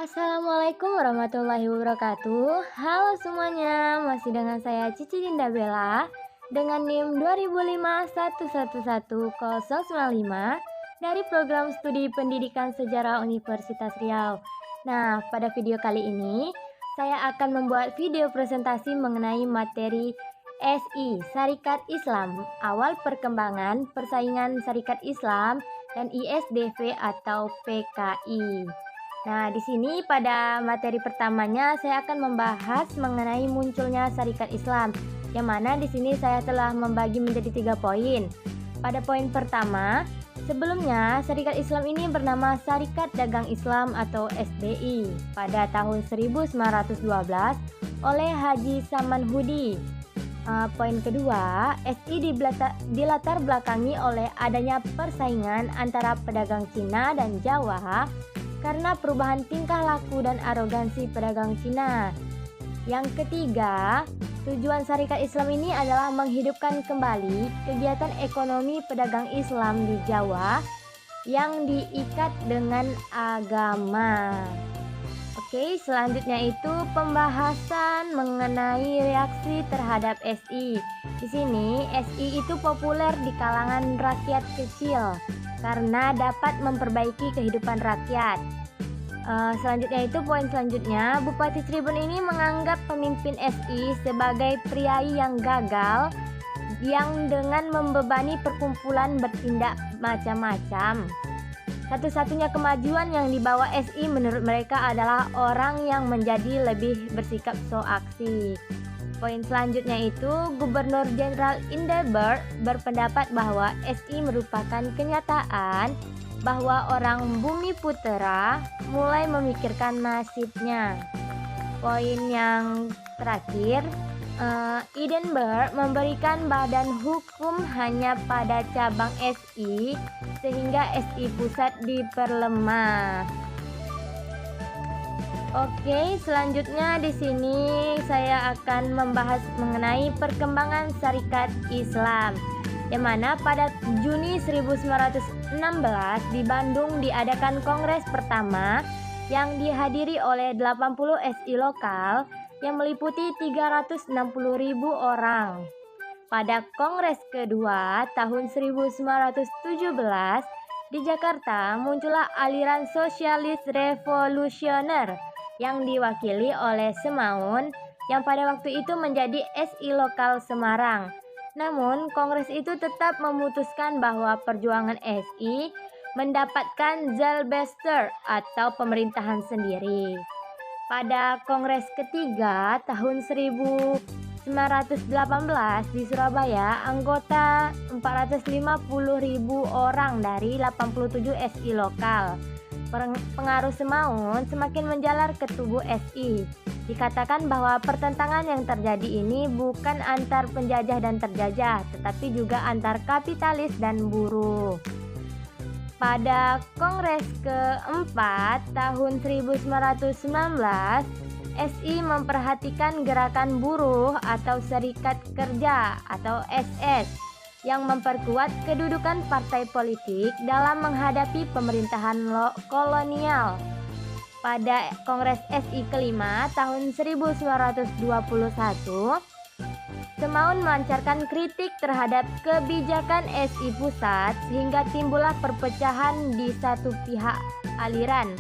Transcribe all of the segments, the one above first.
Assalamualaikum warahmatullahi wabarakatuh. Halo semuanya, masih dengan saya Cici Dinda Bella dengan NIM 2005111095 dari program studi pendidikan sejarah Universitas Riau. Nah, pada video kali ini saya akan membuat video presentasi mengenai materi SI, Syarikat Islam, awal perkembangan persaingan Syarikat Islam dan ISDV atau PKI. Nah, di sini pada materi pertamanya saya akan membahas mengenai munculnya Syarikat Islam, yang mana di sini saya telah membagi menjadi 3 poin. Pada poin pertama, sebelumnya Syarikat Islam ini bernama Syarikat Dagang Islam atau SDI pada tahun 1912 oleh Haji Saman Hudi. Poin kedua, SI dilatar belakangi oleh adanya persaingan antara pedagang Cina dan Jawa karena perubahan tingkah laku dan arogansi pedagang Cina. Yang ketiga, tujuan Syarikat Islam ini adalah menghidupkan kembali kegiatan ekonomi pedagang Islam di Jawa yang diikat dengan agama. Oke, selanjutnya itu pembahasan mengenai reaksi terhadap SI. Di sini SI itu populer di kalangan rakyat kecil karena dapat memperbaiki kehidupan rakyat. Selanjutnya itu poin selanjutnya, Bupati Tribun ini menganggap pemimpin SI sebagai priai yang gagal yang dengan membebani perkumpulan bertindak macam-macam. Satu-satunya kemajuan yang dibawa SI menurut mereka adalah orang yang menjadi lebih bersikap so aksi. Poin selanjutnya itu, Gubernur Jenderal Inderberg berpendapat bahwa SI merupakan kenyataan bahwa orang bumi putera mulai memikirkan nasibnya. Poin yang terakhir, Inderberg memberikan badan hukum hanya pada cabang SI sehingga SI pusat diperlemah. Oke, selanjutnya di sini saya akan membahas mengenai perkembangan Syarikat Islam, yang mana pada Juni 1916 di Bandung diadakan kongres pertama yang dihadiri oleh 80 SI lokal yang meliputi 360.000 orang. Pada kongres kedua tahun 1917 di Jakarta muncullah aliran sosialis revolusioner yang diwakili oleh Semaun yang pada waktu itu menjadi SI lokal Semarang. Namun, kongres itu tetap memutuskan bahwa perjuangan SI mendapatkan Zalbester atau pemerintahan sendiri. Pada kongres ketiga tahun 1918 di Surabaya, anggota 450.000 orang dari 87 SI lokal. Pengaruh Semaun semakin menjalar ke tubuh SI. Dikatakan bahwa pertentangan yang terjadi ini bukan antar penjajah dan terjajah, tetapi juga antar kapitalis dan buruh. Pada kongres keempat tahun 1919, SI memperhatikan gerakan buruh atau serikat kerja atau SS yang memperkuat kedudukan partai politik dalam menghadapi pemerintahan kolonial. Pada Kongres SI kelima tahun 1921, Semaun melancarkan kritik terhadap kebijakan SI pusat sehingga timbullah perpecahan di satu pihak aliran,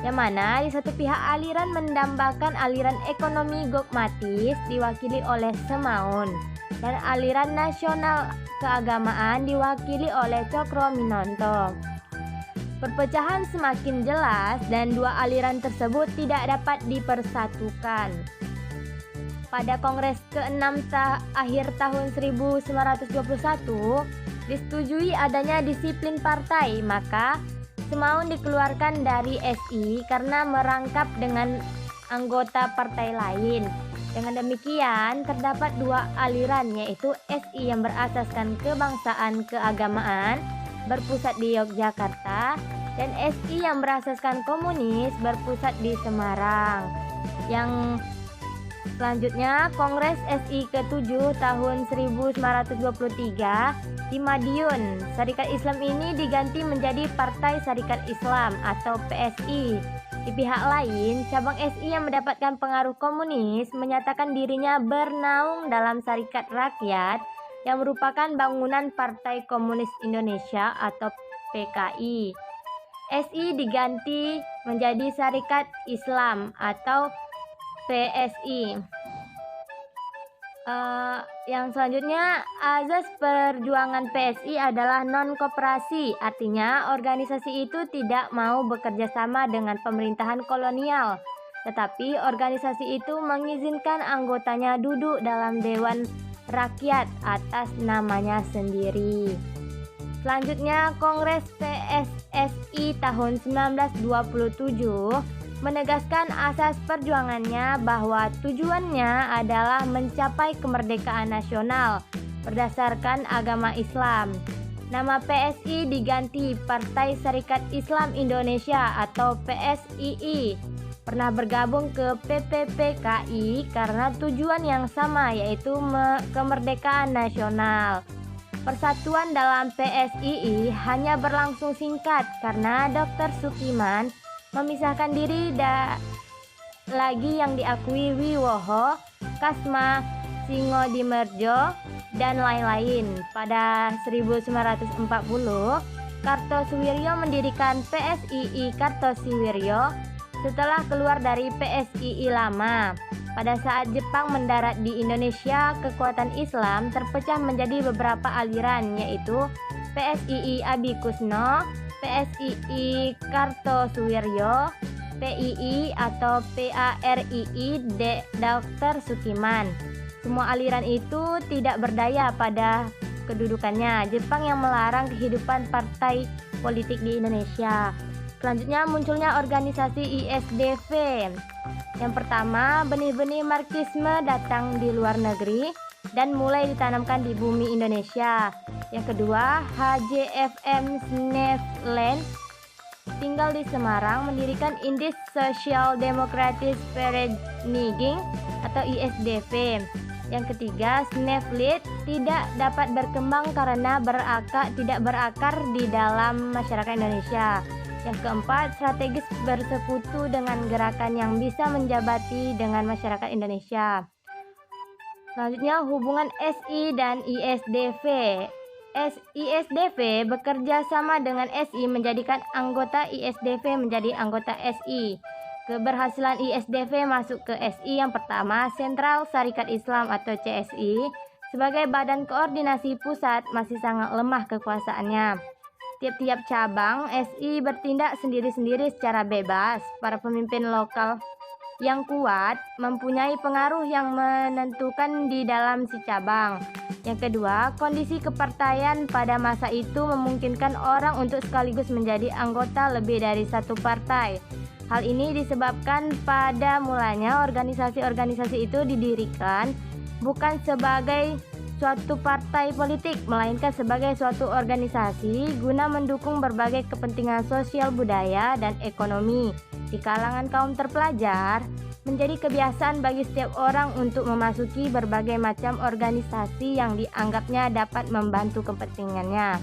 yang mana di satu pihak aliran mendambakan aliran ekonomi dogmatis diwakili oleh Semaun dan aliran nasional keagamaan diwakili oleh Cokroaminoto. Perpecahan semakin jelas dan dua aliran tersebut tidak dapat dipersatukan. Pada Kongres ke-6 akhir tahun 1921 disetujui adanya disiplin partai, maka Semaun dikeluarkan dari SI karena merangkap dengan anggota partai lain. Dengan demikian, terdapat dua aliran, yaitu SI yang berasaskan kebangsaan keagamaan berpusat di Yogyakarta dan SI yang berasaskan komunis berpusat di Semarang. Yang selanjutnya, Kongres SI ke-7 tahun 1923 di Madiun. Syarikat Islam ini diganti menjadi Partai Syarikat Islam atau PSI Di pihak lain, cabang SI yang mendapatkan pengaruh komunis menyatakan dirinya bernaung dalam Serikat Rakyat yang merupakan bangunan Partai Komunis Indonesia atau PKI. SI diganti menjadi Serikat Islam atau PSI. Yang selanjutnya, azas perjuangan PSI adalah non-koperasi, artinya organisasi itu tidak mau bekerja sama dengan pemerintahan kolonial, tetapi organisasi itu mengizinkan anggotanya duduk dalam Dewan Rakyat atas namanya sendiri. Selanjutnya, Kongres PSSI tahun 1927 menegaskan asas perjuangannya bahwa tujuannya adalah mencapai kemerdekaan nasional berdasarkan agama Islam. Nama PSI diganti Partai Serikat Islam Indonesia atau PSII. Pernah bergabung ke PPPKI karena tujuan yang sama, yaitu kemerdekaan nasional. Persatuan dalam PSII hanya berlangsung singkat karena Dr. Sukiman memisahkan diri lagi yang diakui Wiwoho, Kasma Singodimerdjo, dan lain-lain. Pada 1940, Kartosuwiryo mendirikan PSII Kartosuwiryo setelah keluar dari PSII lama. Pada saat Jepang mendarat di Indonesia, kekuatan Islam terpecah menjadi beberapa aliran, yaitu PSII Abikusno, PSII Kartosuwiryo, PII atau PARII Dr. Sukiman. Semua aliran itu tidak berdaya pada kedudukannya. Jepang yang melarang kehidupan partai politik di Indonesia. Selanjutnya munculnya organisasi ISDV. Yang pertama, benih-benih Marxisme datang di luar negeri dan mulai ditanamkan di bumi Indonesia. Yang kedua, HJFM Snefland tinggal di Semarang mendirikan Indis Social Democratic Vereniging atau ISDV. Yang ketiga, Sneflit tidak dapat berkembang karena tidak berakar di dalam masyarakat Indonesia. Yang keempat, strategis bersekutu dengan gerakan yang bisa menjabati dengan masyarakat Indonesia. Selanjutnya, hubungan SI dan ISDV. ISDV bekerja sama dengan SI menjadikan anggota ISDV menjadi anggota SI. Keberhasilan ISDV masuk ke SI yang pertama, Sentral Syarikat Islam atau CSI, sebagai badan koordinasi pusat masih sangat lemah kekuasaannya. Tiap-tiap cabang SI bertindak sendiri-sendiri secara bebas. Para pemimpin lokal yang kuat mempunyai pengaruh yang menentukan di dalam si cabang. Yang kedua, kondisi kepartaian pada masa itu memungkinkan orang untuk sekaligus menjadi anggota lebih dari satu partai. Hal ini disebabkan pada mulanya organisasi-organisasi itu didirikan bukan sebagai suatu partai politik, melainkan sebagai suatu organisasi guna mendukung berbagai kepentingan sosial, budaya, dan ekonomi. Di kalangan kaum terpelajar, menjadi kebiasaan bagi setiap orang untuk memasuki berbagai macam organisasi yang dianggapnya dapat membantu kepentingannya.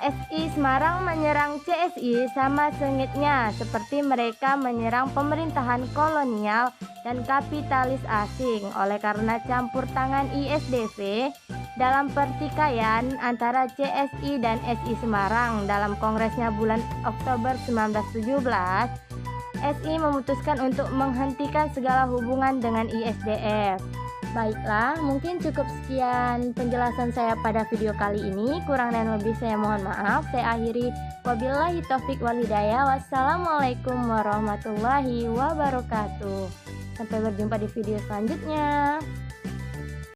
SI Semarang menyerang CSI sama sengitnya seperti mereka menyerang pemerintahan kolonial dan kapitalis asing. Oleh karena campur tangan ISDV dalam pertikaian antara CSI dan SI Semarang dalam kongresnya bulan Oktober 1917, SI memutuskan untuk menghentikan segala hubungan dengan ISDF. Baiklah, mungkin cukup sekian penjelasan saya pada video kali ini. Kurang dan lebih saya mohon maaf. Saya akhiri, wabillahi taufik wal hidayah. Wassalamualaikum warahmatullahi wabarakatuh. Sampai berjumpa di video selanjutnya.